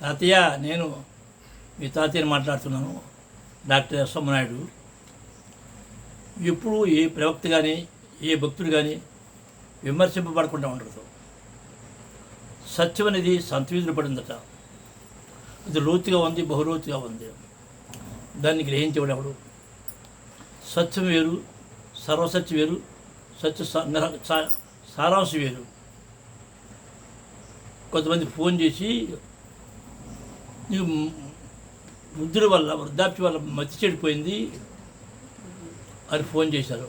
తాతయ్య, నేను మీ తాతయ్యని మాట్లాడుతున్నాను, డాక్టర్ ఎస్ నాయుడు. ఎప్పుడు ఏ ప్రవక్త కానీ ఏ భక్తుడు కానీ విమర్శింపబడకుండా ఉండదు. సత్యం అనేది సంతవీధులు పడిందట. అది లోతుగా ఉంది, బహులోతుగా ఉంది. దాన్ని గ్రహించేవాడు. సత్యం వేరు, సర్వసత్యం వేరు, సత్య సారాంశం వేరు. కొంతమంది ఫోన్ చేసి నీకు వృద్ధుల వల్ల, వృద్ధాప్య వల్ల మతి చెడిపోయింది అని ఫోన్ చేశారు.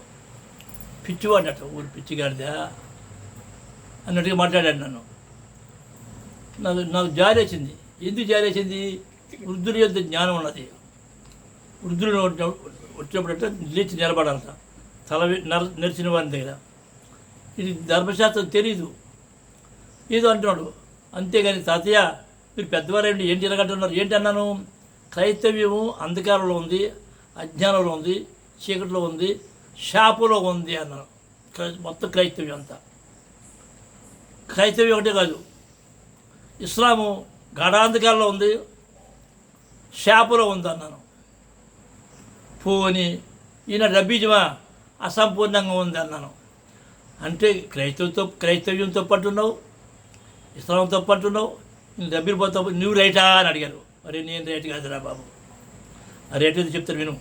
పిచ్చివాడట, ఊరు పిచ్చిగాడిదా అన్నట్టుగా మాట్లాడాడు. నాకు జాలి వేసింది. ఎందుకు జాలి వేసింది? వృద్ధుల యొక్క జ్ఞానం ఉన్నది. వృద్ధులు వచ్చినప్పుడట లేచి నిలబడాలట, తల నెరిచిన వారి దగ్గర. ఇది ధర్మశాస్త్రం తెలీదు, ఏదో అంటున్నాడు. అంతేగాని తాతయ్య మీరు పెద్దవారేంటి, ఏంటి ఎలాగంటున్నారు? ఏంటి అన్నాను? క్రైస్తవ్యము అంధకారంలో ఉంది, అజ్ఞానంలో ఉంది, చీకటిలో ఉంది, శాపంలో ఉంది అన్నాను. మొత్తం క్రైస్తవ్యం అంతా. క్రైస్తవ్యం ఒకటే కాదు, ఇస్లాము గాఢాంధకారంలో ఉంది, శాపంలో ఉంది అన్నాను. పోని ఈయన రబ్బీజమా అసంపూర్ణంగా ఉంది అన్నాను. అంటే క్రైస్తవ్యంతో పట్టున్నావు, ఇస్లాంతో పట్టున్నావు, నేను రబ్బీలు పోతా, నువ్వు రైటా అని అడిగారు. అరే నేను రైట్ కాదురా బాబు, ఆ రైట్ అయితే చెప్తాను విను.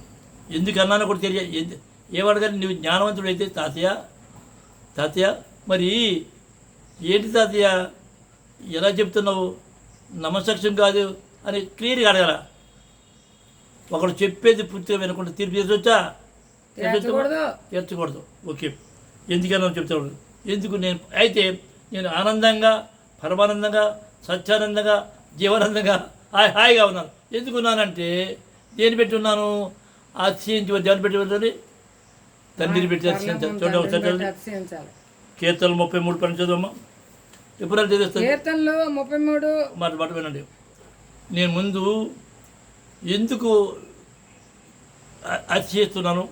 ఎందుకు అన్నానో కూడా తెలియదు. ఏమడగారు? నువ్వు జ్ఞానవంతుడు అయితే తాతయ్య మరి ఏంటి తాతయ్య ఎలా చెప్తున్నావు, నమ్మసక్ష్యం కాదు అని క్లియర్గా అడగల. ఒకడు చెప్పేది పూర్తిగా వినకుండా తీర్పు చేసొచ్చా? తీర్చకూడదు. ఓకే, ఎందుకన్నా చెప్తాడు. ఎందుకు నేను ఆనందంగా, పరమానందంగా, సత్యానందంగా, జీవనందంగా హాయిగా ఉన్నాను. ఎందుకున్నానంటే దేని పెట్టి ఉన్నాను? అతిశయించి దేని పెట్టి ఉంటుంది? తండ్రిని పెట్టి అతిశయించాలి. చూడండి ఒకసారి కీర్తనలు 33 పని చదవమ్మా. ఎప్పుడైనా చదివిస్తాను. కీర్తనలు 33 మాట వినండి. నేను ముందు ఎందుకు అతిశయిస్తున్నాను,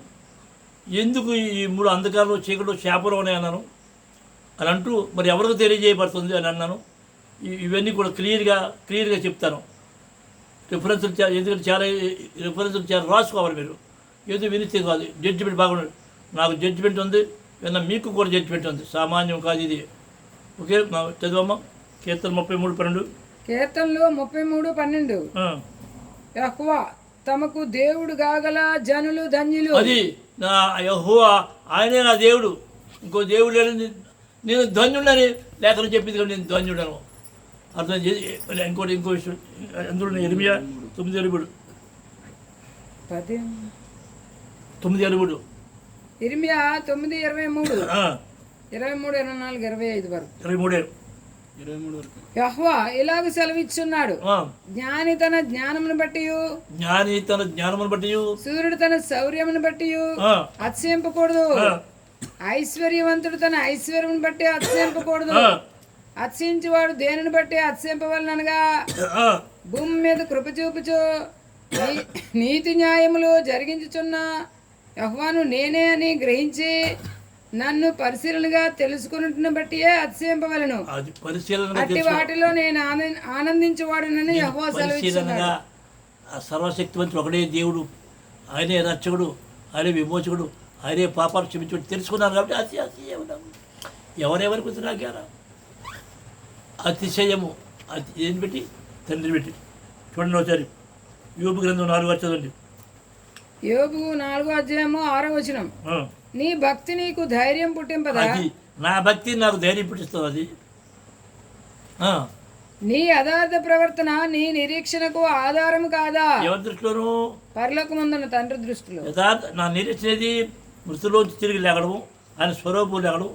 ఎందుకు ఈ 3 అంధకారంలో, చీకటిలో, శాపంలో ఉన్నాయన్నాను అని అంటూ మరి ఎవరికి తెలియజేయబడుతుంది అని అన్నాను. ఇవన్నీ కూడా క్లియర్గా చెప్తాను. రిఫరెన్సులు ఎందుకంటే చాలా రిఫరెన్సులు చాలా రాసుకోవాలి మీరు. ఏదో వినిస్తే కాదు. జడ్జిమెంట్ బాగుండదు. నాకు జడ్జిమెంట్ ఉంది, విన్న మీకు కూడా జడ్జిమెంట్ ఉంది. సామాన్యం కాదు ఇది. ఓకే, చదువమ్మా. కీర్తన 33:12. కీర్తనలు 33:12. యెహోవా తమకు దేవుడు కాగల జనులు ధన్యులు. అది నా యెహోవా, ఆయనే నా దేవుడు, ఇంకో దేవుడు లేని. నేను ధన్యుడని లేఖనం చెప్పింది కానీ నేను ధన్యుడను. అర్థం చేసి ఇంకో విషయం అందులో ఇర్మియా 9:23. ఇర్మియా 9:23, 23, 24, 25 వరకు. 23 వరకు. యెహోవా ఇలాగ సెలవిచ్చున్నాడు, జ్ఞాని తన జ్ఞానమును బట్టి, సూర్యుడు తన శౌర్యమును బట్టి అతిశయింపకూడదు, ఐశ్వర్యవంతుడు తన ఐశ్వర్యమును బట్టి అతిశయింపకూడదు. అతిశయించేవాడు దేనిని బట్టి అతిశయింపవలనగా, భూమి మీద కృప చూపుచు నీతి న్యాయములు జరిగించుచున్న యెహోవాను నేనే అని గ్రహించి నన్ను పరిశీలనగా తెలుసుకున్నట్టును బట్టి అతిశయింపవలను. అట్టి వాటిలో నేను ఆనందించేవాడునని యెహోవా సెలవిచ్చున్నాడు. సర్వశక్తివంతుడు ఒకడే దేవుడు, ఆయనే రక్షకుడు, ఆయనే విమోచకుడు, ఆయనే పాపాలు క్షమించుడు తెలుసుకున్నాను. కాబట్టి అతిశయం ఎవరెవరికి వచ్చినాకారా అతిశయము. ఏం పెట్టి? తండ్రి పెట్టి. చూడండి ఒకసారి యోబు గ్రంథం 4 చదవండి. యోబు 4:6. నీ భక్తి నీకు ధైర్యం పుట్టింపదా? నా భక్తి నాకు ధైర్యం పుట్టిస్తుంది. అది నీ యథార్థ ప్రవర్తన నీ నిరీక్షణకు ఆధారం కాదా? ఎవరి దృష్టిలోనూ? పరలోకమందున్న తండ్రి దృష్టిలో. నా నిరీక్షణది మృతులోంచి తిరిగి లేగడము, ఆయన స్వరూపం లేగడం,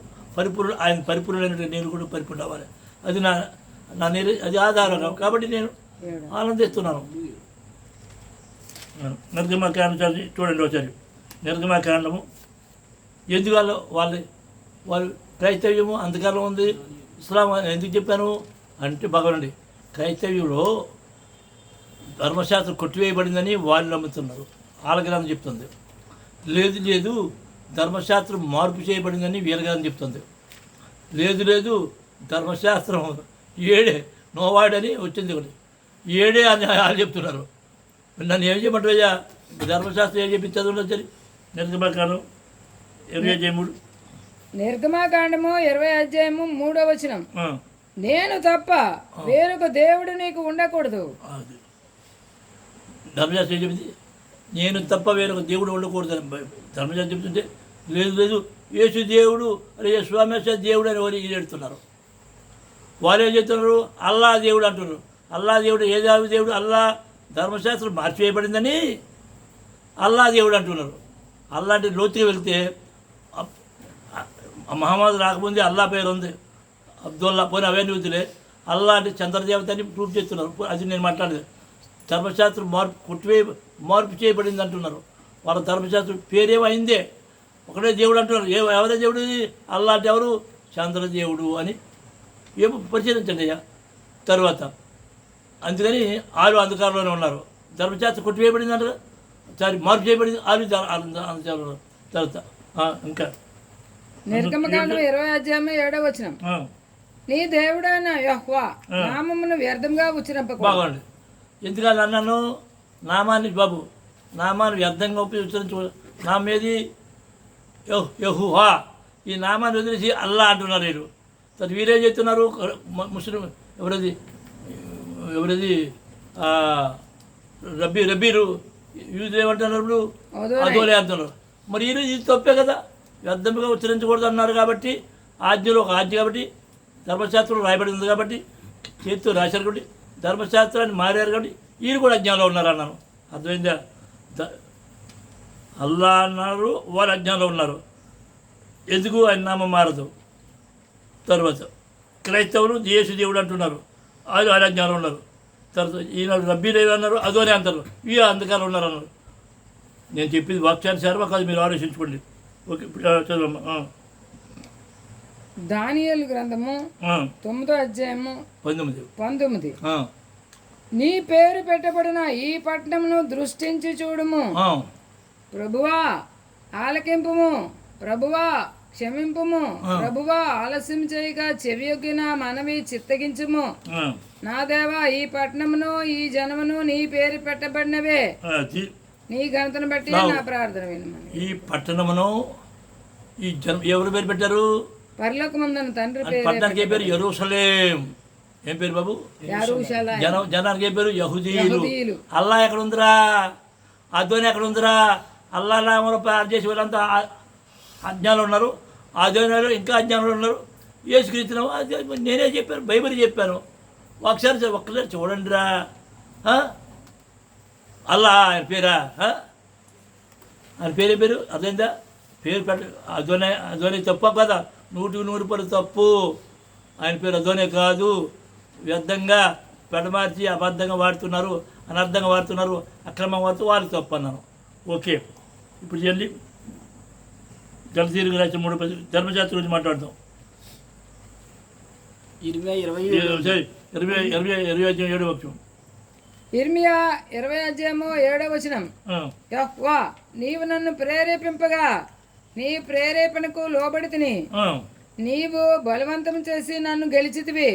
ఆయన పరిపూర్ణులైన నేను కూడా పరిపూర్ణ అవ్వాలి. అది నా అది ఆధారం. కాబట్టి నేను ఆనందిస్తున్నాను. నిర్గమకాండం చూడండి ఒకసారి. నిర్గమకాండము ఎందుకు వాళ్ళు క్రైస్తవ్యము అంధకారం ఉంది, ఇస్లాం ఎందుకు చెప్పాను అంటే భగవానుడి క్రైస్తవ్యంలో ధర్మశాస్త్రం కొట్టివేయబడిందని వాళ్ళు నమ్ముతున్నారు. ఆలగ్రంథం చెప్తుంది. లేదు ధర్మశాస్త్రం మార్పు చేయబడిందని వీరగ్రంథం చెప్తుంది. లేదు ధర్మశాస్త్రం నోవాడని వచ్చింది ఒకటి. ఏడే అని వాళ్ళు చెప్తున్నారు. నన్ను ఏం చేయమంటారయ్యా? ధర్మశాస్త్రం ఏం చెప్పి చదువులో సరే నిర్గమకాండం 23. నిర్గమాకాండము 20 నేను తప్ప వేరొక దేవుడు నీకు ఉండకూడదు. అది ధర్మశాస్త్రం ఏం చెప్పింది? నేను తప్ప వేరొక దేవుడు ఉండకూడదు అని ధర్మశాస్త్రం చెప్తుంటే లేదు లేదు యేసు దేవుడు అరే స్వామేశ్వర దేవుడు అని వారు ఏడుతున్నారు. వాళ్ళు ఏం చెప్తున్నారు? అల్లా దేవుడు అంటున్నారు. అల్లా దేవుడు ఏ దేవుడు? అల్లా ధర్మశాస్త్రం మార్చివేయబడిందని అల్లా దేవుడు అంటున్నారు. అల్లాంటి లోతుగా వెళ్తే మహమ్మద్ రాకముందే అల్లా పేరు ఉంది, అబ్దుల్లా పోనీ అవన్నీ వద్దులే. అల్లా అంటే చంద్రదేవత అని ప్రూఫ్ చేస్తున్నారు. అది నేను మాట్లాడేది. ధర్మశాస్త్రం మార్పు చేయబడింది అంటున్నారు. వాళ్ళ ధర్మశాస్త్రం పేరేమో అయిందే, ఒకటే దేవుడు అంటున్నారు. ఎవరే దేవుడు? అల్లా అంటే ఎవరు? చంద్రదేవుడు అని ఏమో పరిశీలించండి అయ్యా. తర్వాత అందుకని ఆరు అంధకారంలోనే ఉన్నారు. ధర్మశాస్త్రం కొట్టివేయబడింది అంటారు, సారీ మార్పు చేయబడింది. ఆరు తర్వాత ఇంకా నిర్గమకాండం 20 నీ దేవుడైన యెహోవా నామమును వ్యర్థంగా ఉచ్చరింపకు. బాగుంది. ఎందుకని అన్నాను? నామాన్ని బాబు నామాన్ని వ్యర్థంగా ఉపయోగించు. నామం ఏది? యెహోవా. ఈ నామాన్ని వదిలేసి అల్లా అంటున్నారు వీరు. తర్వాత వీరేం చెప్తున్నారు? ముస్లిం ఎవరది రబ్బీరు యూదులు ఏమంటున్నారు? ఇప్పుడు అదోలే అంటున్నారు. మరి ఈరోజు ఇది తప్పే కదా. వ్యర్థంగా ఉచ్చరించకూడదు అన్నారు కాబట్టి ఆజ్ఞలో ఒక ఆజ్ఞ కాబట్టి ధర్మశాస్త్రం రాయబడి ఉంది కాబట్టి చేతితో రాశారు కాబట్టి ధర్మశాస్త్రాన్ని మారారు కాబట్టి వీరు కూడా అజ్ఞానంలో ఉన్నారు అన్నాను. అర్థమైందా? అల్లా అన్నారు, వారు అజ్ఞానంలో ఉన్నారు. ఎందుకు? ఆయన నామం మారదు. తర్వాత క్రైస్తవులు యేసు దేవుడు అంటున్నారు, వాళ్ళు అజ్ఞానంలో ఉన్నారు. తర్వాత ఈనాడు రబ్బీరేవి అన్నారు, అదోనే అంటారు, ఈ అంధకారంలో ఉన్నారు అన్నారు. నేను చెప్పింది వాక్యానుసారమా కాదు మీరు ఆలోచించుకోండి. ఓకే చదవమ్మా. దానియేలు గ్రంథము 9:19 నీ పేరు పెట్టబడిన ఈ పట్టణమును దృష్టించి చూడుము. ప్రభువా ఆలకింపుము, ప్రభువా క్షమింపుము, ప్రభువా ఆలస్యం చేయగా చెవియొగ్గిన మనవి చిత్తగించుము. నా దేవా ఈ పట్టణమును ఈ జనమును నీ పేరు పెట్టబడినవే, నీ ఘనతను బట్టి నా ప్రార్థన వినమని. ఈ పట్టణమును ఈ జనం ఎవరు పేరు పెట్టారు? పరలోకమందున్న తండ్రి పేరు. పట్టణానికి ఏ పేరు? యెరూషలేం. ఏం పేరు బాబు? జనానికి ఏ పేరు? యహూదీయులు. అల్లా ఎక్కడ ఉందిరా? అదోని ఎక్కడ ఉందిరా? అల్లా నామములో ప్రార్థన చేసి వాళ్ళంతా అజ్ఞానంలో ఉన్నారు. అదోనిలో ఇంకా అజ్ఞానంలో ఉన్నారు. యేసుక్రీస్తు నేనే చెప్పాను, బైబిల్ చెప్పాను. ఒక్కసారి చూడండిరా. అల్లా ఆయన పేరా? ఆయన పేరే పేరు అర్థమైందా? పేరు పెట్ట అదోనే తప్ప కదా, 100% తప్పు. ఆయన పేరు అదోనే కాదు. వ్యర్థంగా పెడమార్చి అబద్ధంగా వాడుతున్నారు, అనర్థంగా వాడుతున్నారు, అక్రమంగా వాడుతూ వాళ్ళు తప్పు అన్నాను. ఓకే, ఇప్పుడు చెల్లి గలతీయులకు రాసిన 3 ధర్మశాస్త్రం గురించి మాట్లాడదాం. 27 ఇర్మియా 20:7 యెహోవా నీవు నన్ను ప్రేరేపింపగా నీ ప్రేరేపణకు లోబడితిని. నీవు బలవంతం చేసి నన్ను గెలిచితివి.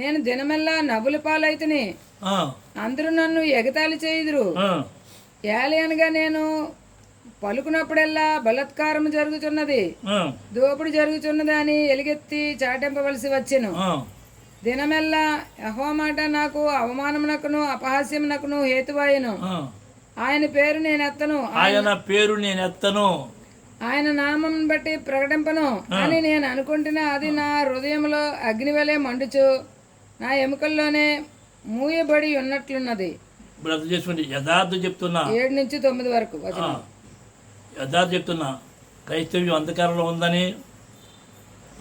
నేను దినమెల్లా నవ్వుల పాలైతిని. అందరూ నన్ను ఎగతాళి చేయుదురు. ఏలి అనగా నేను పలుకున్నప్పుడల్లా బలాత్కారం జరుగుతున్నది, దోపిడి జరుగుతున్నది అని ఎలుగెత్తి చాటింపవలసి వచ్చెను. దినమెల్లా యెహోవా మాట నాకు అవమానమునకును అపహాస్యమునకును హేతువాయను. ఆయన పేరు నేనెత్తను, ఆయన నామం బట్టి ప్రకటింపను అని నేను అనుకుంటున్నా. అది నా హృదయంలో అగ్నివలే మండుచు నా ఎముకల్లోనే మూయబడి ఉన్నట్లున్నది. యథార్థం చెప్తున్నా, 7 నుంచి 9 వరకు యథార్థం చెప్తున్నా. క్రైస్తవ్యం అంధకారంలో ఉందని,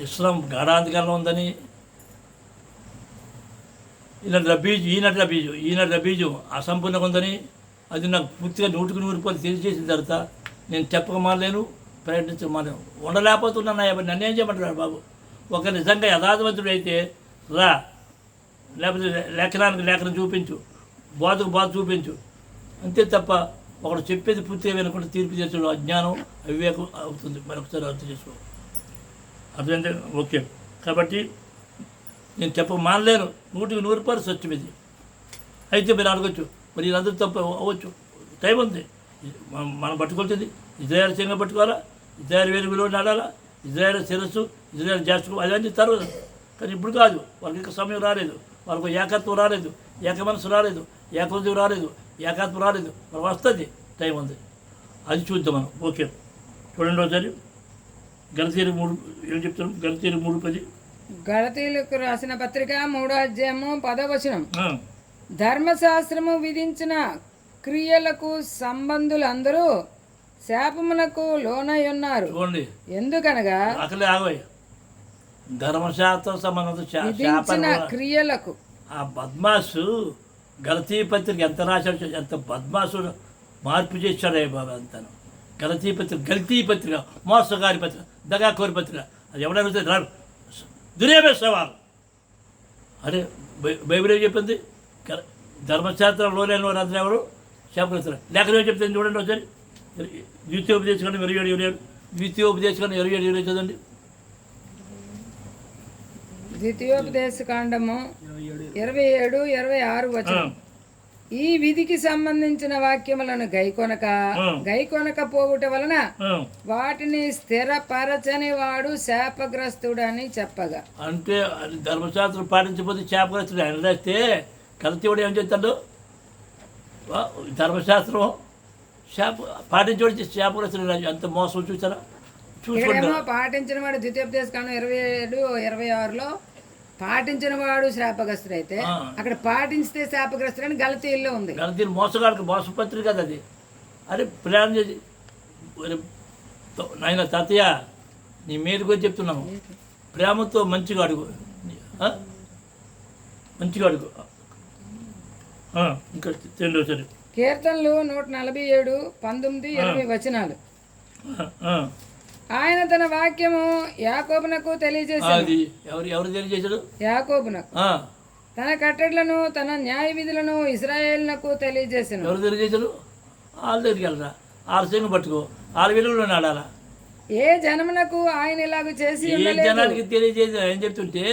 ఇస్లాం గాఢాంధకారంలో ఉందని, ఈనాటి రబీజు అసంపూర్ణంగా ఉందని అది నాకు పూర్తిగా 100% తెలియజేసిన తర్వాత నేను చెప్పకమాలేను, ప్రయత్నించకమాలేను, ఉండలేకపోతున్నాను. నన్నేం చేయమంటున్నాడు బాబు? ఒక నిజంగా యథార్థవంతుడు అయితే రా, లేకపోతే లేఖనం చూపించు, బోధకు బోధ చూపించు, అంతే తప్ప ఒకడు చెప్పేది పూర్తిగా వినకుండా తీర్పు చేసాడు అజ్ఞానం, అవివేకం అవుతుంది. మరొకసారి అర్థం చేసుకో. అర్థమైందే? ఓకే, కాబట్టి నేను చెప్పమానలేను. 100% సత్యం ఇది. అయితే మీరు అడగచ్చు, మరి వీళ్ళందరూ తప్పు అవ్వచ్చు, టైం ఉంది. మనం పట్టుకుంటుంది ఇజ్రాయెల్ సింగ పట్టుకోవాలా, ఇజ్రాయెల్ వేరు విలువ నడాలా, ఇజ్రాయెల్ శిరస్సు, ఇజ్రాయెల్ జాస్కు అవన్నీ తర్వాత. కానీ ఇప్పుడు కాదు, వాళ్ళకి ఇంకా సమయం రాలేదు, వాళ్ళకు ఏకత్వం రాలేదు, ఏక మనసు రాలేదు, ఏకృతి రాలేదు, ఏకాత్మ రాలేదు. మరి వస్తుంది, టైం ఉంది, అది చూద్దాం మనం. ఓకే, చూడండి ఒకసారి గలతీరు 3 ఏం చెప్తున్నాం, గలతీరు 3:10. గలతీయులకు రాసిన పత్రిక 3వ అధ్యాయము 10వ వచనం. ధర్మశాస్త్రము విధించిన క్రియలకు సంబంధులందరూ శాపమునకు లోనై ఉన్నారు. చూడండి, ఎందుకనగా అక్కడే ఆగోయ్, ధర్మశాస్త్రం సంబంధం విధించిన క్రియలకు. ఆ బద్మాసు గలతీ పత్రిక ఎంత రాశాడు, ఎంత బద్మాసు మార్పు చేశాడే బాబా అంతాను. గలతీ పత్రిక మోసగారి పత్రిక, దగాకోరి పత్రిక. అది ఎవడైనా రాడు, దుర్యోపేసేవారు. అరే బైబిల్ ఏం చెప్పింది, ధర్మశాస్త్రంలో లేని వారు అందరూ ఎవరు శాపగ్రస్తులు. లేఖనం చెప్తుంది చూడండి ఒకసారి. ద్వితీయోపదేశకాండం 27:27. ద్వితీయోపదేశకాండం 27:27 చదండి. ద్వితీయోపదేశకాండము 27:26 వచనం. ఈ విధికి సంబంధించిన వాక్యములను గైకొనక పోవుట వలన వాటిని స్థిరపరచని వాడు శాపగ్రస్తుడని చెప్పగా. అంటే ధర్మశాస్త్రం పాటించకపోతే శాపగ్రస్తుడు ఆయన రాస్తే కలతీవుడు ఏం చెప్తాడు, ధర్మశాస్త్రం పాటించబడి శాపగ్రస్తుడు. అంత మోసం చూసారా, చూసుకోండి. పాటించిన వాడు ద్వితీయోపదేశకాండం 27:26లో పాటించిన వాడు శాపగ్రస్తుడు అయితే, అక్కడ పాటించితే శాపగ్రస్తుడు అని గలతీయుల్లో ఉంది. గలతీయులు మోసగాడికి మోసపత్రిక కదా అది. అరే ప్లాన్ చేసి నాయన తాతయ్య నీ మేలు కూడా చెప్తున్నాము, ప్రేమతో మంచిగా అడుగు, మంచిగా అడుగు. ఇంకా రెండో సరే కీర్తనలు 147, 19, 20 వచనాలు. ఆయన తన వాక్యము యాకోబునకు తెలియజేశాడు. ఎవరు తెలియజేశాడు? యాకోబునకు తన కట్టడలను తన న్యాయ విధులను ఇశ్రాయేలునకు తెలియజేశాను. ఎవరు తెలియజేశారు? వాళ్ళ దగ్గరికి వెళ్ళరా, వాళ్ళ సింగ పట్టుకో, వాళ్ళ విలువలో నాడాలా. ఏ జనమునకు ఆయన ఇలాగ చేసి ఏ జనానికి తెలియజేసి ఏం చెప్తుంటే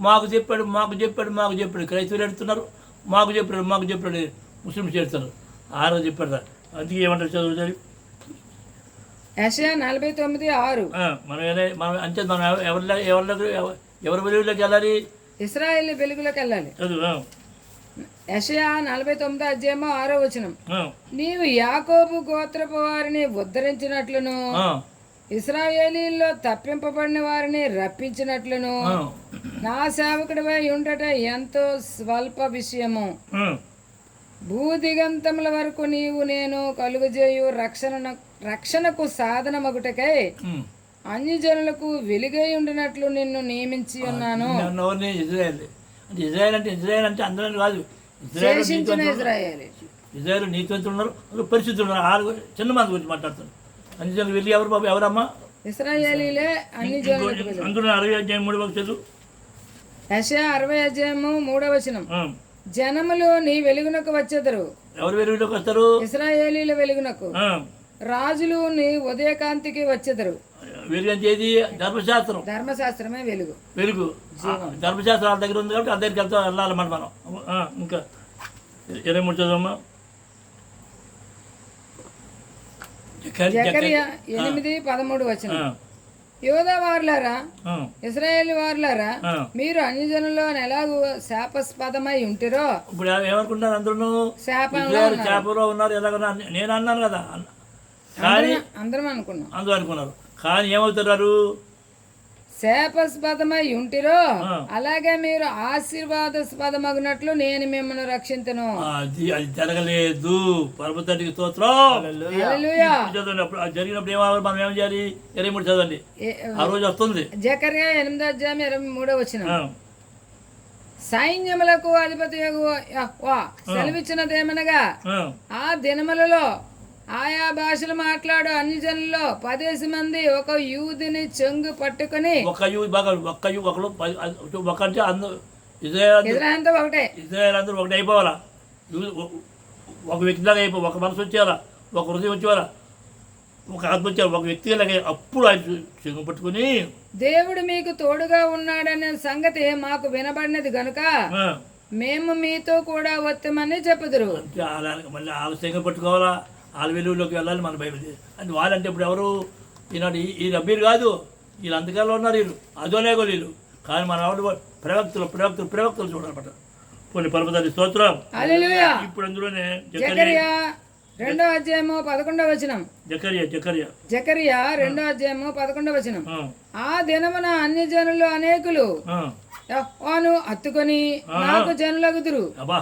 మాకు చెప్పాడు క్రైస్తవులు ఎడుతున్నారు, మాకు చెప్పాడు ముస్లింస్ చేస్తారు. ఆరో చెప్పాడు. అందుకే ఏమంటారు చదువు యెషయా 49:6. మనం అంటే మనం ఎవరి వెలుగులోకి వెళ్ళాలి? ఇశ్రాయేలు వెలుగులోకి వెళ్ళాలి. యెషయా 49:6 వచనం. నీవు యాకోబు గోత్రపు వారిని ఉద్ధరించినట్లును ఇశ్రాయేలీల్లో తప్పింపబడిన వారిని రప్పించినట్లును నా సేవకుడిపై ఉండట ఎంతో స్వల్ప విషయము. భూదిగంతముల వరకు నీవు నేను కలుగజేయు రక్షణకు సాధనమగుటకై అన్యజనులకు వెలుగై ఉండినట్లు నిన్ను నియమించి ఉన్నాను. ఇజ్రాయెల్ అంటే అందరూ కాదు, ఇజ్రాయెల్ నీతివంతులు ఉన్నారు, పరిశుద్ధులు ఉన్నారు. చిన్న మంది గురించి మాట్లాడుతాను. అన్యజనులు వెళ్ళి ఎవరు బాబు, ఎవరమ్మా? ఇశ్రాయేలీలే అన్యజనులకు. అందులో 60:3 చదువు. యెషయా 60:3 వచనం. జనములు నీ వెలుగునకు వచ్చెదరు. ఎవరు వెలుగులోకి వస్తారు? ఇశ్రాయేలీల వెలుగునకు. రాజులు నీ ఉదయకాంతికి వచ్చెదరు. వెలుగు అంటే ఏది? ధర్మశాస్త్రమే వెలుగు. ధర్మశాస్త్రం వాళ్ళ దగ్గర ఉంది కాబట్టి వాళ్ళ దగ్గరికి వెళ్ళాలన్నమాట మనం. ఇంకా 23 చదవమ్మా. జకర్యా 8:13 వచనం. యోధా వారులారా, ఇశ్రాయేలు వారులారా, మీరు అన్యజనుల్లో ఎలాగూ శాపస్పదమై ఉంటిరో. ఇప్పుడు ఏమనుకుంటారు? అందరూ శాపంలో ఉన్నారు. ఎలాగన్నా నేను అన్నాను కదా, కానీ అందరం అనుకున్నాం, అందరూ అనుకున్నారు. కానీ ఏమవుతున్నారు? శాపస్పదమై ఉంటిరో అలాగే మీరు ఆశీర్వాదస్పదమగినట్లు నేను మిమ్మల్ని రక్షించను. అది జరగలేదు. పరమతండ్రికి స్తోత్రం. జరిగినప్పుడు మనం ఏం చేయాలి? 23 చదవండి. ఆ రోజు వస్తుంది. జకర్యా 8:23 వచనం. సైన్యములకు అధిపతి యెహోవా సెలవిచ్చినదేమనగా, ఆ దినములలో ఆయా భాషలు మాట్లాడు అన్యజనుల్లో 10 మంది ఒక యూదుని చెంగు పట్టుకుని, ఇజ్రాయెల్ అందరూ ఒకటే అయిపోవాలా, ఒక వ్యక్తిలాగా అయిపో, ఒక మనసు వచ్చేవారా, ఒక హృదయం వచ్చేవారా, ఒక ఆత్మ వచ్చేవారు, ఒక వ్యక్తిగా అప్పుడు ఆయన చెంగు పట్టుకుని, దేవుడు మీకు తోడుగా ఉన్నాడనే సంగతి మాకు వినబడినది గనుక మేము మీతో కూడా వస్తామని చెప్పుదురు. అంటే మళ్ళీ ఆలస్యంగా పట్టుకోవాలా, వాళ్ళ వెలుగులోకి వెళ్ళాలి మన బైబిల్. అంటే వాళ్ళంటే ఇప్పుడు ఎవరు ఈనాడు ఈ రబ్బీలు కాదు, వీళ్ళు అంతకాలంలో ఉన్నారు, వీళ్ళు అదోలేగో వీళ్ళు. కానీ మన వాళ్ళు ప్రవక్తలు చూడాలన్నమాట. కొన్ని పర్వతాలు స్తోత్రం. హల్లెలూయా. ఇప్పుడు అందులోనే జకరియా 2వ అధ్యాయము 11వ వచనం. జకరియా 2వ అధ్యాయము 11వ వచనం. ఆ దినమున అన్య జనులు అనేకులు యెహోవాను హత్తుకొని నాకు జనులగుదురు. అబ్బా,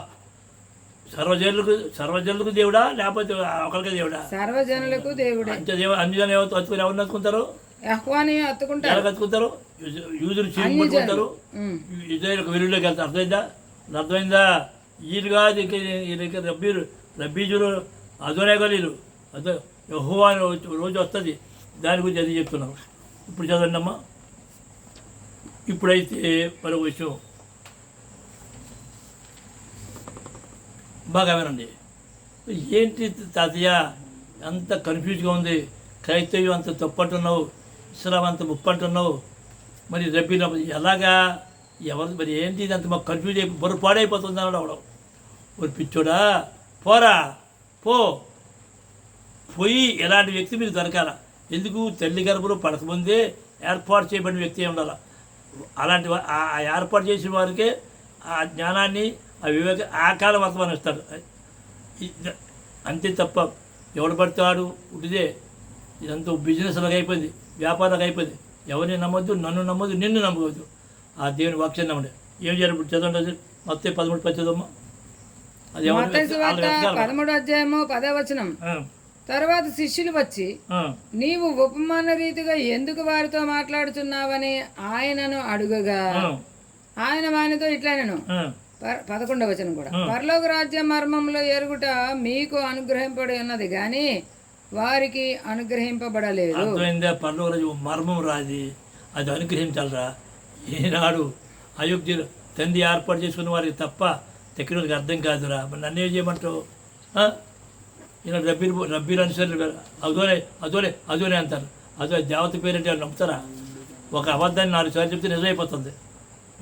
సర్వజనులకు దేవుడా లేకపోతే ఒకరికి దేవుడా? సర్వజనులకు దేవుడే. అన్ని జనం హత్తుకుని ఎవరిని హత్తుకుంటారు? యెహోవాని హత్తుకుంటారు. ఎలా హత్తుకుంటారు? యూదులు చీము పట్టుకుంటారు, ఇజ్రాయేలుకు వెలుగులోకి వెళ్తారు. అర్థమైందా? వీళ్ళు కాదు రబ్బీజులు అదోనేగలీలు యెహోవా రోజు వస్తుంది. దాని గురించి అది చెప్తున్నాం. ఇప్పుడు చదవండి అమ్మా. ఇప్పుడైతే మరొక విషయం బాగా వినండి. ఏంటి తాతయ్య అంత కన్ఫ్యూజ్గా ఉంది, క్రైస్తవ్యం అంత తప్పంటున్నావు, ఇస్లాం అంత ముప్పంటున్నావు, మరి రబ్బీలో ఎలాగా ఎవరు మరి ఏంటి అంత మాకు కన్ఫ్యూజ్ బొరు పాడైపోతుంది అన్నాడు అవడం. ఒక పిచ్చోడా, పోరా పోయి ఎలాంటి వ్యక్తి మీకు దొరకాల. ఎందుకు? తల్లి గర్భంలో పడకముందే ఏర్పాటు చేయబడిన వ్యక్తి ఉండాలి. అలాంటి ఆ ఏర్పాటు చేసిన వారికే ఆ జ్ఞానాన్ని, ఆ వివేక ఆ కాలం వర్తమానం ఇస్తాడు. అంతే తప్ప ఎవడు పడతాడు ఉడిదే. ఇదంతా బిజినెస్లాగా అయిపోయింది, వ్యాపారంగా అయిపోయింది. ఎవరిని నమ్మొద్దు, నన్ను నమ్మొద్దు, నిన్ను నమ్మవద్దు. ఆ దేవుని వాక్యం నమ్మండి. ఏం చేయాలి ఇప్పుడు చదవండి. మొత్తం 13 చదవమ్మా. అది 13వ అధ్యాయము 10వ వచనం. తర్వాత శిష్యులు వచ్చి నీవు ఉపమాన రీతిగా ఎందుకు వారితో మాట్లాడుతున్నావని ఆయనను అడుగగా ఆయన వానితో ఇట్లానెను. 11వ వచనం కూడా, పరలోక రాజ్య మర్మంలో ఎరుగుట మీకు అనుగ్రహింపబడి ఉన్నది గాని వారికి అనుగ్రహింపబడలేదు. పరలోక రాజ్యం మర్మం రాది, అది అనుగ్రహించాలరా. ఈనాడు అయోగ్యులు తండ్రి ఏర్పాటు చేసుకున్న వారికి తప్ప తెక్కిన వారికి అర్థం కాదురా. మరి నన్ను ఏం చేయమంటావు? ఈనాడు రబ్బీలు అనుసరి అదోనే అంటారు. అదో దేవత పేరంటే వాళ్ళు నమ్ముతారా? ఒక అబద్ధాన్ని 4 సార్లు చెప్తే నిజమైపోతుంది.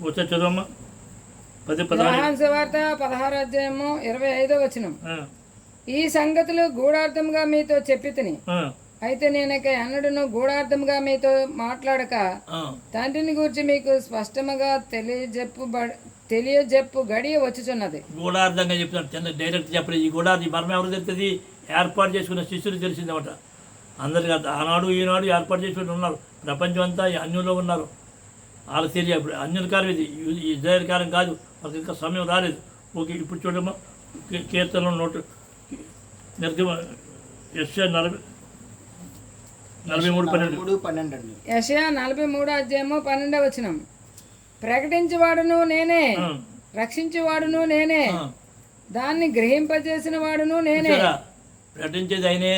వచ్చా చదవమ్మా. 16వ అధ్యాయము 25వ వచనం. ఈ సంగతులు గూఢార్థంగా మీతో చెప్పి తిని, అయితే నేనక ఎన్నడను గూఢార్థంగా మీతో మాట్లాడక తండ్రిని గురించి మీకు స్పష్టంగా తెలియజెప్పు గడియ వచ్చుచున్నది. గూఢార్థంగా చెప్తున్నాడు, డైరెక్ట్ చెప్పలేదు. ఈ గూఢార్థం ఈ మర్మం ఎవరు తెలుస్తుంది? ఏర్పాటు చేసుకున్న శిష్యులు తెలిసిందన్నమాట. అందరికీ ఆనాడు ఈనాడు ఏర్పాటు చేసుకుని ఉన్నారు. ప్రపంచం అంతా అన్యుల్లో ఉన్నారు. వాళ్ళకి తెలియ అన్యుల కాలం ఇది, ఇజ్రాయేల్ కాలం కాదు. వాళ్ళకి ఇంకా సమయం రాలేదు. ఓకే, ఇప్పుడు చూడమ్మా. కీర్తనలో యెషయా 43:12. యెషయా 43 అధ్యాయము 12వ వచనం. ప్రకటించేవాడును నేనే, రక్షించేవాడును నేనే, దాన్ని గ్రహింపజేసిన వాడును నేనే. ప్రకటించేది ఆయనే,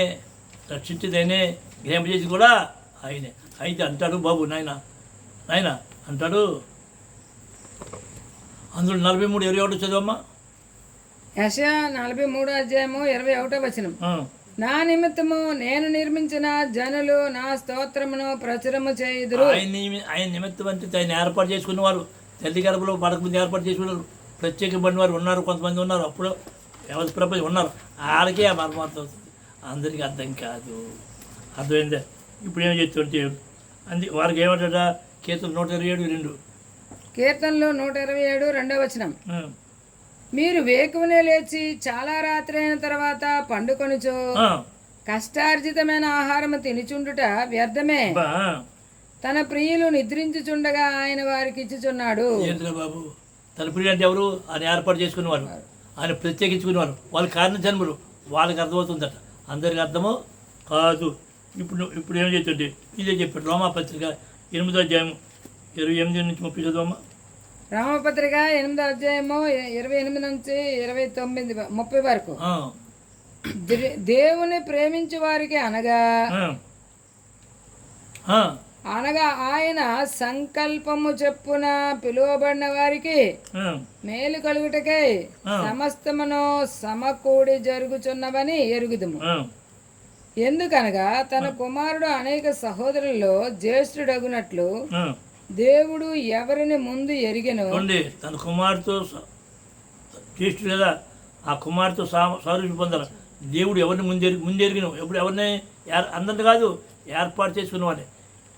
రక్షించేది ఆయనే, గ్రహింపజేసి కూడా ఆయనే. అయితే అంటాడు బాబు నాయన అంటాడు. అందులో 43:21 చదవమ్మా. యెషయా 43 అధ్యాయము 21వ వచనం. నా నిమిత్తము నేను నిర్మించిన జనులు నా స్తోత్రమును ప్రచురము చేయుదురు. ఆయన నిమిత్తం అంటే ఆయన ఏర్పాటు చేసుకున్నవారు, తల్లి గర్భంలో పడకముందు ఏర్పాటు చేసుకున్నారు. ప్రత్యేకమైన వారు ఉన్నారు, కొంతమంది ఉన్నారు. అప్పుడు వ్యవస్థ ప్రపంచం ఉన్నారు. వాళ్ళకే ఆ మర్మార్థం అవుతుంది, అందరికీ అర్థం కాదు. అర్థమైందా? ఇప్పుడు ఏం చెప్తుంటే వారికి ఏమంటాడా? కీర్తన 127:2. కీర్తనలు 127 2వ వచనం. మీరు వేకువనే లేచి చాలా రాత్రి అయిన తర్వాత పండుకొనుచు కష్టార్జితమైన ఆహారం తినిచుండుట వ్యర్థమే. తన ప్రియులు నిద్రించుచుండగా ఆయన వారికి ఇచ్చుచున్నాడు. బాబు తన ప్రియులు అంటే ఎవరు? ఆయన ఏర్పాటు చేసుకునేవారు, ఆయన ప్రత్యేకించుకునేవారు. వాళ్ళ కారణ జన్మలు వాళ్ళకి అర్థమవుతుందట, అందరికి అర్థమో కాదు. ఇప్పుడు ఏం చేస్తుంటే ఇదే చెప్పాడు. రోమాపత్రిక 8వ అధ్యాయం 28 నుంచి 30 చదవమ్మా. రామపత్రిక 8వ అధ్యాయము 28 నుంచి 29 30 వరకు. దేవుని ప్రేమించే వారికి అనగా ఆయన సంకల్పము చెప్పున పిలువబడిన వారికి మేలు కలుగుటకై సమస్తమును సమకూడి జరుగుచున్నవని ఎరుగుదుము. ఎందుకనగా తన కుమారుడు అనేక సహోదరుల్లో జ్యేష్ఠుడగునట్లు దేవుడు ఎవరిని ముందు ఎరిగెను. తన కుమారుతో శ్రేష్ఠుడు కదా. ఆ కుమారుతో సారూప్యం పొందాలి. దేవుడు ఎవరిని ముందెరిగిన ఎప్పుడు ఎవరిని అందరిని కాదు, ఏర్పాటు చేసుకున్నవాడిని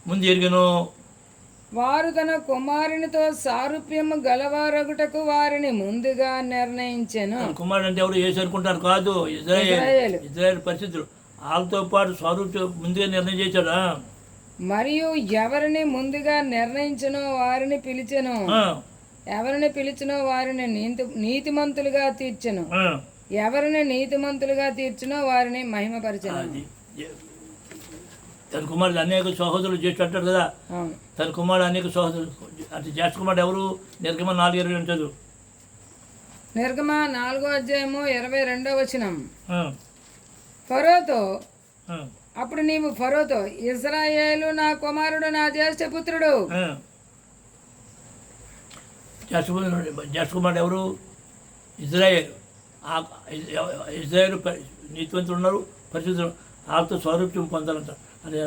ముందు ఎరిగినో. వారు తన కుమారునితో సారూప్యము గలవారగుటకు వారిని ముందుగా నిర్ణయించెను. కుమారుడు అంటే ఎవరు యేసు అనుకుంటారు కాదు, ఇజ్రాయేల్ పరిస్థితులు. వాళ్ళతో పాటు సారూప్యం ముందుగా నిర్ణయం చేశాడా. మరియు ఎవరిని ముందుగా నిర్ణయించనో వారిని పిలిచెను, ఎవరిని పిలిచినో వారిని నీతిమంతులుగా తీర్చెను, ఎవరిని నీతిమంతులుగా తీర్చినో వారిని మహిమపరచెను. తన కుమారుడు అనేక సహోదరులు చేసి అంటాడు కదా. తన కుమారుడు అనేక సహోదరులు అంటే జ్యేష్ఠ కుమారుడు ఎవరు? నిర్గమ 4:20 ఉంటుంది. నిర్గమ 4:22 ఫరోతో, అప్పుడు నీవు ఫరోతో, ఇశ్రాయేలు నా కుమారుడు, నా జ్యేష్ఠ పుత్రుడు. జ్యేష్ఠ కుమారుడు ఎవరు? ఇజ్రాయేల్. ఇజ్రాయేల్ నీతివంతులు ఉన్నారు, పరిశుద్ధులు. వాళ్ళతో స్వరూప్యం పొందాలంటారు. అది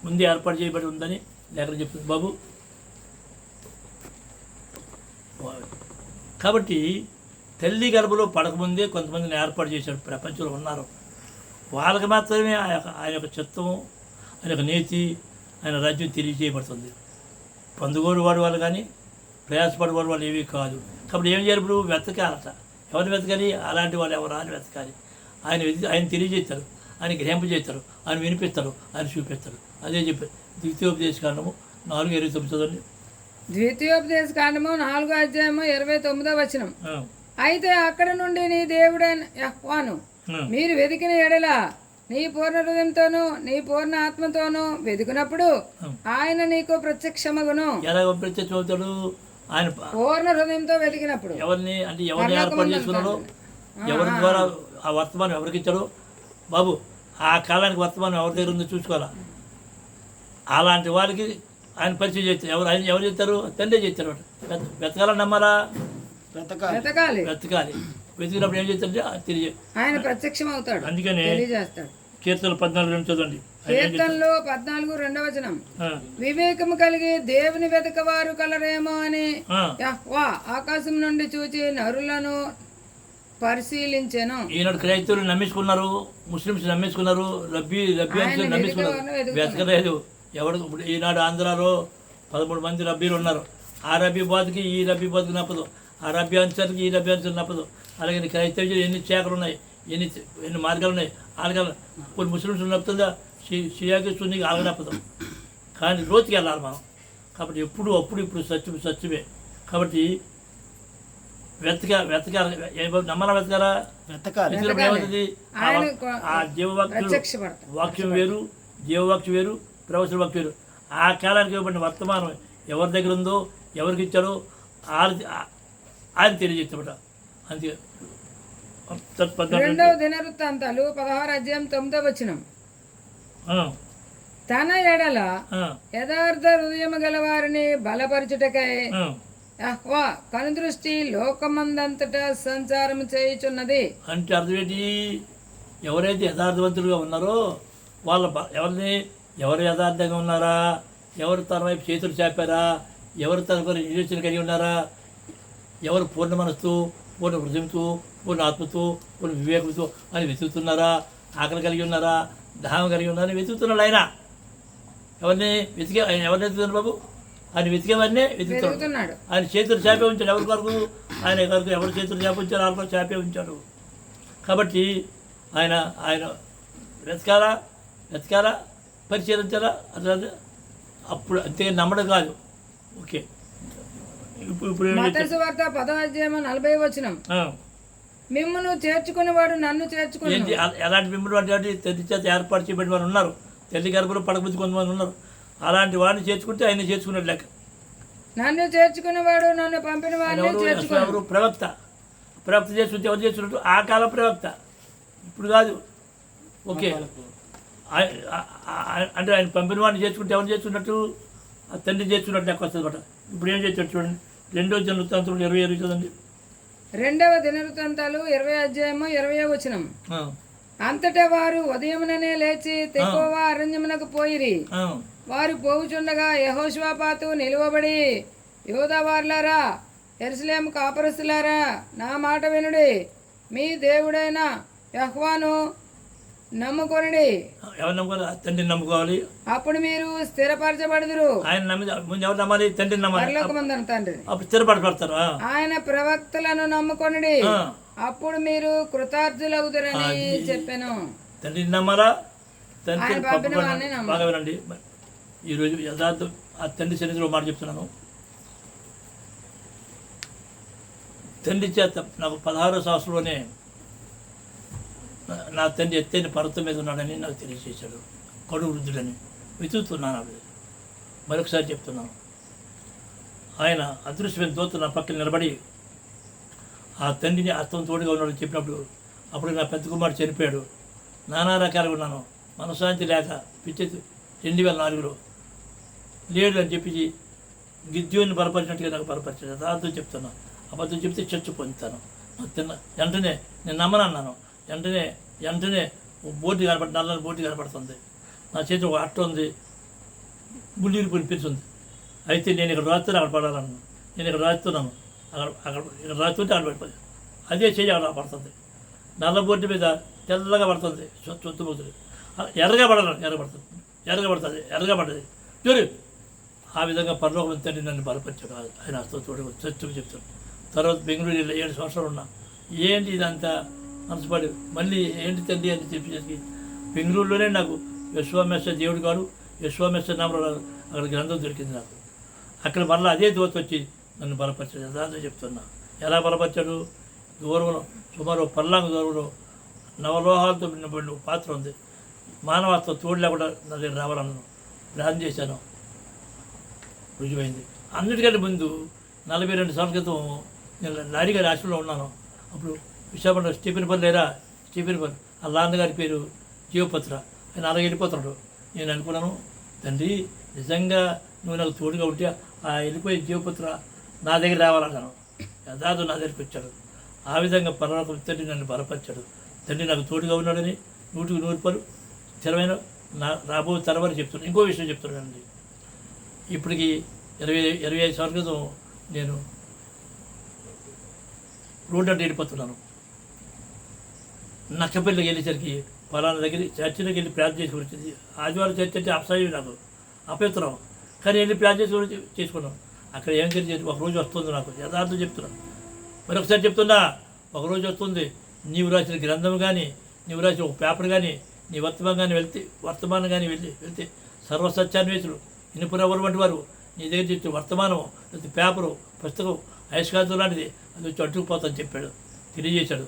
ముందే ఏర్పాటు చేయబడి ఉందని లేఖనం చెప్తుంది బాబు. కాబట్టి తల్లి గర్భంలో పడకముందే కొంతమందిని ఏర్పాటు చేశాడు. ప్రపంచంలో ఉన్నారు, వాళ్ళకి మాత్రమే ఆయన యొక్క చిత్తము, ఆయన యొక్క నీతి, ఆయన రాజ్యం తెలియజేయబడుతుంది. పొందుగోడు వాడు వాళ్ళు కానీ ప్రయాసపడి వాడు వాళ్ళు ఏమీ కాదు. కాబట్టి ఏం చేయాలి? ఇప్పుడు వెతకాలట. ఎవరిని వెతకాలి? అలాంటి వాళ్ళు ఎవరు అని వెతకాలి. ఆయన తెలియజేస్తారు, ఆయన గ్రహింపజేస్తారు, ఆయన వినిపిస్తారు, ఆయన చూపిస్తారు. అదే చెప్పారు. ద్వితీయోపదేశ కాండము 4:29 చదవండి. ద్వితీయోపదేశ కాండము 4:29. అయితే అక్కడ నుండి నీ దేవుడైన యెహోవాను మీరు వెతికిన ఎడల నీ పూర్ణ హృదయంతోనూ నీ పూర్ణ ఆత్మతోనూ వెతికినప్పుడు ఆయన నీకు ప్రత్యక్షమగును. ఎలా ప్రత్యక్షమవుతాడు? ఆయన పూర్ణ హృదయంతో వెతికినప్పుడు. ఎవరిని అంటే ఎవరిని ఏర్పాటు చేసుకున్నాడో, ఎవరి ద్వారా ఆ వర్తమానం ఎవరికి ఇచ్చాడో బాబు, ఆ కాలానికి వర్తమానం ఎవరి దగ్గర ఉందో చూసుకోవాలా. అలాంటి వాళ్ళకి ఆయన పరిచయం చేస్తారు. ఎవరు చేస్తారు? తండ్రి చేస్తారు. వెతకాలని నమ్మాలా? వెతకాలి. వెతికినప్పుడు ఏం చేస్తారంటే తెలియ ఆయన ప్రత్యక్షం అవుతాడు. అందుకనే తెలియజేస్తాడు. కీర్తనలు 14 చదవండి. కీర్తనలు 14:2 వివేకము కలిగి దేవుని వెతకవారు కలరేమో అని యెహోవా ఆకాశం నుండి చూచి నరులను పరిశీలించెను. ఈనాడు క్రైస్తవులు నమ్మేసుకున్నారు, ముస్లిమ్స్ నమ్మేసుకున్నారు, రబ్బీ నమ్మేసుకున్నారు, వెతకలేదు ఎవరు. ఇప్పుడు ఈనాడు ఆంధ్రాలో 13 మంది రబ్బీలు ఉన్నారు. ఆ రబ్బీ బాతుకి ఈ రబ్బీ బాతుకి నప్పదు, ఆ రబ్బీ అంశానికి ఈ రబ్బీ అంశానికి నప్పదు. అలాగే క్రైస్తవ్యం ఎన్ని శాఖలు ఉన్నాయి, ఎన్ని మార్గాలు ఉన్నాయి. ఆలగాలు కొన్ని ముస్లిమ్స్ నప్పుతుందా? షియాకి సున్నీకి ఆలగ నప్పదు. కానీ రోజుకి వెళ్ళాలి మనం. కాబట్టి ఇప్పుడు సత్యమే. కాబట్టి వెతకాలి. నమ్మాలా? వెతకాలి. ఏమవుతుంది? ఆ వాక్యం వేరు, జీవవాక్యం వేరు, ప్రవచన వాక్యం వేరు. ఆ కాలానికి ఇవ్వబడిన వర్తమానం ఎవరి దగ్గర ఉందో, ఎవరికి ఇచ్చాడో ఆయన తెలియజేస్తామట. అంతే. 2వ దినవృత్తాంతాలు 16:9 తన ఎడల యథార్థ హృదయము గల వారిని బలపరచుటకై యెహోవా కనుదృష్టి లోకమందంతటా సంచారం చేయుచున్నది. అంటే అర్థం ఏంటి? ఎవరైతే యథార్థవంతులుగా ఉన్నారో వాళ్ళ ఎవరు యథార్థంగా ఉన్నారా, ఎవరు తన వైపు చేతులు చాపారా, ఎవరు తన నిరీక్షణ కలిగి ఉన్నారా, ఎవరు పూర్ణ మనస్సు, పూర్ణ హృదయంతో, పూర్ణ ఆత్మతో, పూర్ణ వివేకంతో అని వెతుకుతున్నారా, ఆకలి కలిగి ఉన్నారా, దాహం కలిగి ఉన్నారని వెతుకుతున్నాడు. ఆయన ఎవరిని వెతుకుతున్నాడు బాబు? ఆయన వెతికేవాడినే వెతుకుతున్నాడు. ఆయన చేతులు చాపే ఉంచాడు. ఎవరి వరకు? ఆయన వరకు ఎవరు చేతులు చాప ఉంచారు, వాళ్ళ వరకు చాపే ఉంచాడు. కాబట్టి ఆయన వెతకాలా, పరిశీలించాలా, అట్లా. అప్పుడు అంతే నమ్మడం కాదు. ఓకే. ఇప్పుడు మత్తయి సువార్త 10:40 మిమ్మును చేర్చుకునేవాడు నన్ను చేర్చుకుని. ఎలాంటి మిమ్మల్ని అంటే తల్లి చేత ఏర్పాటు చేయబడిన వారు ఉన్నారు, తల్లి గర్భంలో పడకముందు కొంతమంది ఉన్నారు. అలాంటి వాడిని చేర్చుకుంటే ఆయన చేర్చుకున్నట్టు లెక్క. నన్ను చేర్చుకునేవాడు నన్ను పంపిన వాడిని. ఎవరు? ప్రవక్త చేసుకుంటే ఎవరు చేసుకున్నట్టు? ఆ కాలం ప్రవక్త, ఇప్పుడు కాదు. ఓకే. అంటే ఆయన పంపిన వాడిని చేసుకుంటే ఎవరు చేసుకున్నట్టు? ఆ తండ్రి చేసుకున్నట్టు లెక్క వస్తుంది అనమాట. ఇప్పుడు ఏం చేస్తాడు చూడండి. 2వ దినవృత్తాంతాలు 20 చదండి. 2వ దినవృత్తాంతాలు 20:20 అంతటా వారు ఉదయముననే లేచి తెకోవా అరణ్యమునకు పోయిరి. వారు పోవుచుండగా యెహోషువపాతు నిలువబడి యూదావారులారా యెరూషలేము కాపురస్తులారా, నా మాట వినుడి. మీ దేవుడైన యెహోవాను నమ్ముకొనుడి. ఎవరు నమ్ముకోవాలి? తండ్రిని నమ్ముకోవాలి. అప్పుడు మీరు స్థిరపరచబడుదురు. ఆయన నమ్మి ముందు ఎవరు నమ్మాలి? తండ్రిని నమ్మాలి. పరలోకమందున్న తండ్రిని. అప్పుడు స్థిరపడతారు. ఆయన ప్రవక్తలను నమ్ముకొనుడి. అప్పుడు మీరు కృతార్థులవుతారని చెప్పాను. తండ్రిని నమ్మాలా? తండ్రి ఆయన పంపిన వాడిని నమ్మాలి. బాగా వినండి. ఈరోజు యథార్థం ఆ తండ్రి సన్నిధిలో మాట చెప్తున్నాను. తండ్రి చేత నాకు 16వ సంవత్సరంలోనే నా తండ్రి ఎత్తైన పర్వతం మీద ఉన్నాడని నాకు తెలియజేశాడు. కడు వృద్ధుడని వెతుకుతున్నాను. అవి మరొకసారి చెప్తున్నాను. ఆయన అదృశ్యమైన దూత నా పక్కన నిలబడి ఆ తండ్రిని అర్థం తోడుగా ఉన్నాడని చెప్పినప్పుడు అప్పుడు నా పెద్ద కుమారుడు చనిపోయాడు. నానా రకాలుగా ఉన్నాను. మనశ్శాంతి లేక పిచ్చి 2004లో లేడు అని చెప్పి గిద్యోని బలపరిచినట్టుగా నాకు బలపరిచాడు. అర్థం చెప్తున్నాను. అబద్ధం చెప్తే చర్చ పొందుతాను. వెంటనే నేను నమ్మనన్నాను. వెంటనే బోర్డు నల్లని బోర్డు కనపడుతుంది. నా చేతి ఒక అట్ట ఉంది, బుల్లీలు పిలిపించింది. అయితే నేను ఇక్కడ రాస్తున్నాను, అక్కడ పడాలన్నాను. నేను ఇక్కడ రాస్తున్నాను, ఇక్కడ రాస్తుంటే అక్కడ పడిపోయింది. అదే చేయి అక్కడ పడుతుంది. నల్ల బోర్డు మీద తెల్లగా పడుతుంది. చుట్టుముద్దులు ఎర్రగా పడుతుంది. చూడు, ఆ విధంగా పరలోకం తండ్రి నన్ను బలపరిచాడు. ఆయన తోడు చర్చకు చెప్తాను. తర్వాత బెంగళూరు 7 సంవత్సరాలు ఉన్నా. ఏంటి ఇదంతా మనసుపడి మళ్ళీ ఏంటి తండ్రి అని చెప్పి బెంగళూరులోనే నాకు విశ్వామేశ్వర దేవుడు కాడు, విశ్వామేశ్వర నామలో అక్కడ గ్రంథం దొరికింది నాకు. అక్కడ మళ్ళీ అదే దోత వచ్చి నన్ను బలపరిచాడు. యథార్థం చెప్తున్నా. ఎలా బలపరిచాడు? దూరంలో సుమారు పల్లాంగ దూరంలో నవలోహాలతో నిండిన పాత్ర ఉంది. మానవత్వం తోడు లేకుండా నా దగ్గర రావాలన్నాను. ప్లాన్ చేశాను. రుజువైంది. అన్నిటికంటే ముందు 42 సంవత్సరాల క్రితం నేను లారీ గారి హాస్టల్లో ఉన్నాను. అప్పుడు విశాఖపట్నం స్టీఫెన్పల్లి ఆ నాన్నగారి పేరు జీవపత్ర. ఆయన అలాగే వెళ్ళిపోతున్నాడు. నేను అనుకున్నాను, తండ్రి నిజంగా నువ్వు నాకు తోడుగా ఉంటే ఆ వెళ్ళిపోయే జీవపత్ర నా దగ్గర రావాలన్నాను. యథార్థం నా దగ్గరికి వచ్చాడు. ఆ విధంగా పరలోకం తండ్రి నన్ను బలపరిచాడు. తండ్రి నాకు తోడుగా ఉన్నాడని 100% స్థిరమైన నా రాబో తరవని చెప్తున్నాను. ఇంకో విషయం చెప్తున్నానండి. ఇప్పటికి 25 సంవత్సరాల క్రితం నేను రోడ్డు అంటే వెళ్ళిపోతున్నాను. నక్కపల్లికి వెళ్ళేసరికి పలానా దగ్గర చర్చిలోకి వెళ్ళి ప్రార్థన చేసి వచ్చింది. ఆదివారం చర్చ అంటే అప్సాయం నాకు అపవిత్రం. కానీ వెళ్ళి ప్రార్థన చేసి చేసుకున్నాం. అక్కడ ఏం జరిగింది? ఒకరోజు వస్తుంది నాకు. యథార్థం చెప్తున్నాను. మరొకసారి చెప్తున్నా, ఒకరోజు వస్తుంది. నీవు రాసిన గ్రంథం కానీ, నీవు రాసిన ఒక పేపర్ కానీ, నీ వర్తమానం కానీ వెళ్తే సర్వసత్యాన్వేషులు ఇనుపురవరు వంటి వారు నీ దగ్గర తెచ్చిన వర్తమానం లేకపోతే పేపరు పుస్తకం అయస్కాంతం లాంటిది అది వచ్చి అడ్డుకుపోతాను చెప్పాడు, తెలియజేశాడు.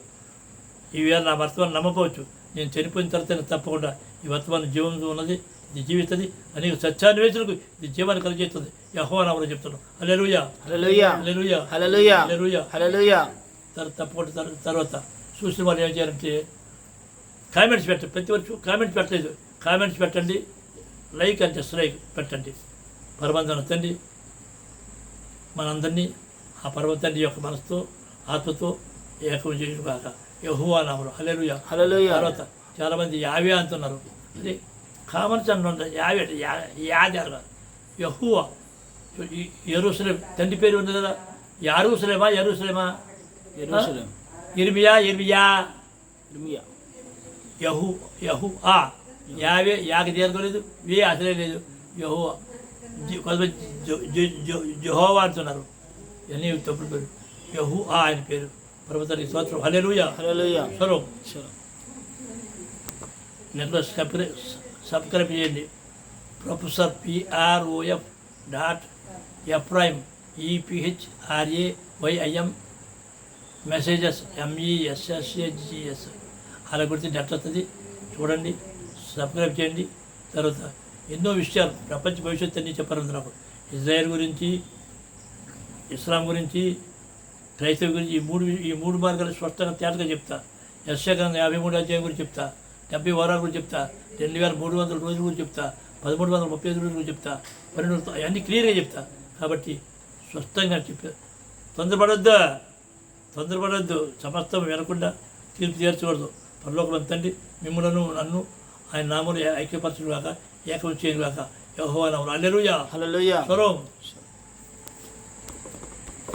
ఈవేళ నా వర్తమానం నమ్మకపోవచ్చు. నేను చనిపోయిన తర్వాత తప్పకుండా ఈ వర్తమానం జీవం ఉన్నది, ఇది జీవిస్తుంది. అనేక సత్యాన్వేషులకు ఇది జీవాన్ని కలిగజేస్తుంది. యెహోవా నామములో చెప్తున్నాను. హల్లెలూయా, హల్లెలూయా, హల్లెలూయా, హల్లెలూయా, హల్లెలూయా, హల్లెలూయా. తప్పకుండా తర్వాత చూసిన వాళ్ళు ఏం చేయాలంటే కామెంట్స్ పెట్టండి. ప్రతి వరకు కామెంట్స్ పెట్టలేదు. కామెంట్స్ పెట్టండి, లైక్ అంటే స్ట్రైక్ పెట్టండి. పరమందన తండ్రి మనందరినీ ఆ పరమ తండ్రి యొక్క మనసుతో ఆత్మతో ఏకం చేయడం కాక యెహోవా నామములో. హల్లెలూయా, హల్లెలూయా. తర్వాత చాలామంది యావే అంటున్నారు. అదే కామన్ చంద్ర యావే యాది అన్నారు. యెహోవా యెరూషలేం తండ్రి పేరు ఉంది కదా. యెరూషలేమా యెరూషలేం, ఇర్మియా ఇర్మియా, యహు యావే యాకి తీరకోలేదు, వే అసలే లేదు. యహో కొంతమంది జెహోవా అంటున్నారు. ఇవన్నీ తప్పుడు పేరు. యహు ఆయన పేరు. ప్రభుత్వానికి స్తోత్రం. హల్లెలూయా, హల్లెలూయా. సర్వం నెట్లో సబ్స్క్రైబ్ చేయండి. Professor PROF.Ephraim EPHRAYIM messages MESSAGS అలా కొడితే నెట్ వస్తుంది. చూడండి, సబ్స్క్రైబ్ చేయండి. తర్వాత ఎన్నో విషయాలు ప్రపంచ భవిష్యత్తు అన్నీ చెప్పారు నాకు. ఇజ్రాయెల్ గురించి, ఇస్లాం గురించి, క్రైస్తవ గురించి ఈ మూడు మార్గాలు స్పష్టంగా తేటగా చెప్తా. యెషయా గ్రంథం 53వ అధ్యాయం గురించి చెప్తా. 70 వారాల గురించి చెప్తా. 2300 రోజుల గురించి చెప్తా. 1335 రోజుల గురించి చెప్తా. 12 అవన్నీ క్లియర్గా చెప్తా. కాబట్టి స్పష్టంగా చెప్పా. తొందరపడొద్దు. సమస్తం వినకుండా తీర్పు తీర్చకూడదు. పరలోకం తండ్రి మిమ్మలను నన్ను ఆయన నామములో ఐక్యపరచుగాక, ఏకం చేయగాక. యెహోవా నామములో. హల్లెలూయా, హల్లెలూయా. సర్వం